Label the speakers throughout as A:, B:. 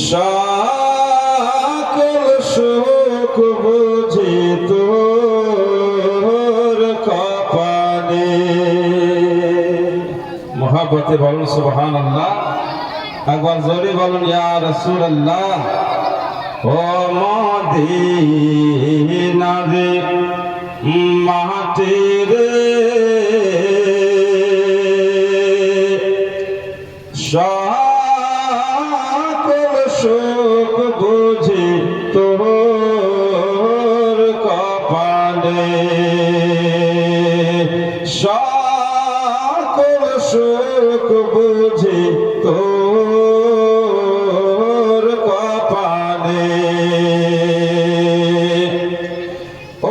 A: সকল সুখ বুঝি তোর কপালে। মোহাব্বতে বলুন সুবহানাল্লাহ, একবার জোরে বলুন ইয়া রাসূলুল্লাহ। ও মদিনার মাটি রে, সকল সুখ বুঝি তোর কপালে। সকল সুখ বুঝি তোর কপালে।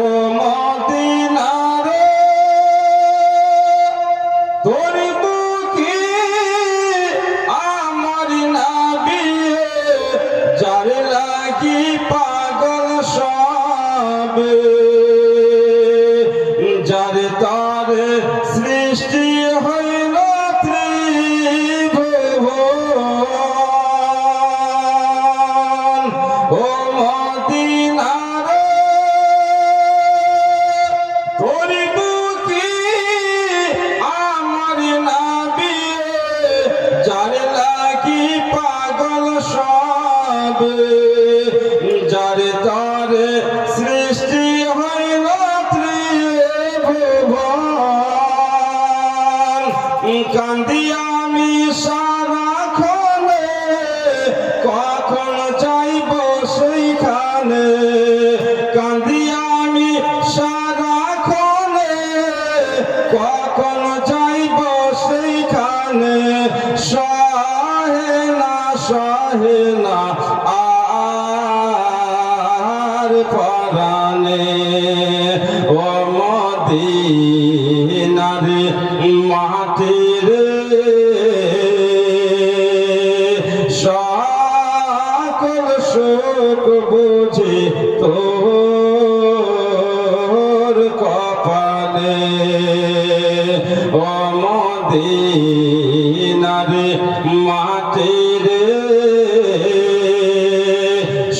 A: ও মদিনা রে, তোর বুকে আমার নবী, যার লাগি পাগল সবে, যার তার সৃষ্টি হইল ত্রিভুবন। ও মদিনা রে, তোর বুকে আমার নবী, যার লাগি পাগল সবে, যার তার সৃষ্টি হইল ত্রিভুবন। কান্দি আমি সারাক্ষণে, কখন যাইব সেইখানে। কান্দি আমি সারাক্ষণে, কখন যাইব সেইখানে। সহে না আর পরাণে। ও মদিনার মাটি রে, সকল সুখ বুঝি তোর কপালে। ও মদিনার মাটি রে,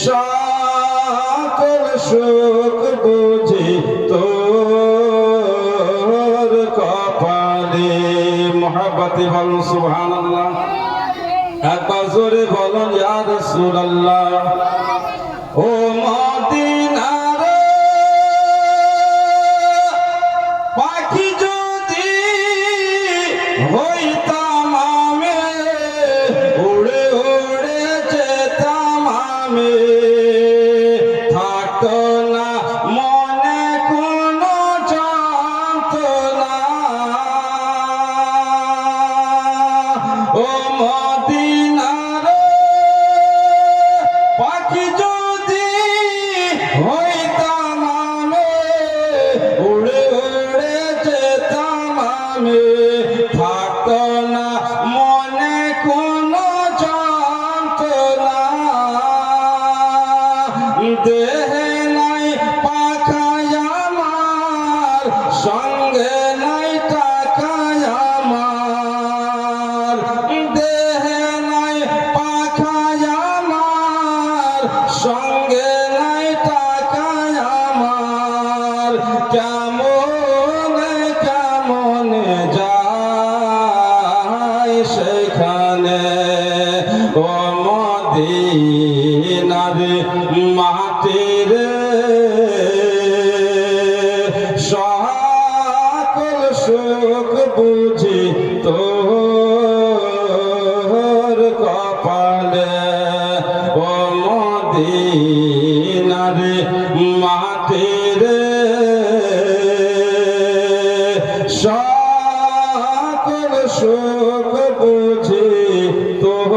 A: সকল সুখ বুঝি তোর কপালে। মোহাব্বতে বলুন সুবহানাল্লাহ, একবার জোরে বলুন ইয়া রাসূলুল্লাহ। ও মদিনা রে, পাখি যদি হইতাম আমি, উড়ে উড়ে যেতাম আমি। থাকতো না মনে কোনো যন্ত্রণা। ও মদিনা রে, পাখি যদি হইতাম আমি, উড়ে উড়ে যেতাম আমি। থাকতো না মনে কোনো যন্ত্রণা। দেহে নাই পাখায় আমার, সঙ্গে নাই টাকায় আমার। দেহে নাই পাখায় আমার, সঙ্গে নাই টাকায় আমার। কেমনে কেমনে যাই সেখানে। ও মদিনার মাটি রে, সকল সুখ বুঝি তোর কপালে। ও মদিনার মাটি রে, সকল সুখ বুঝি তোর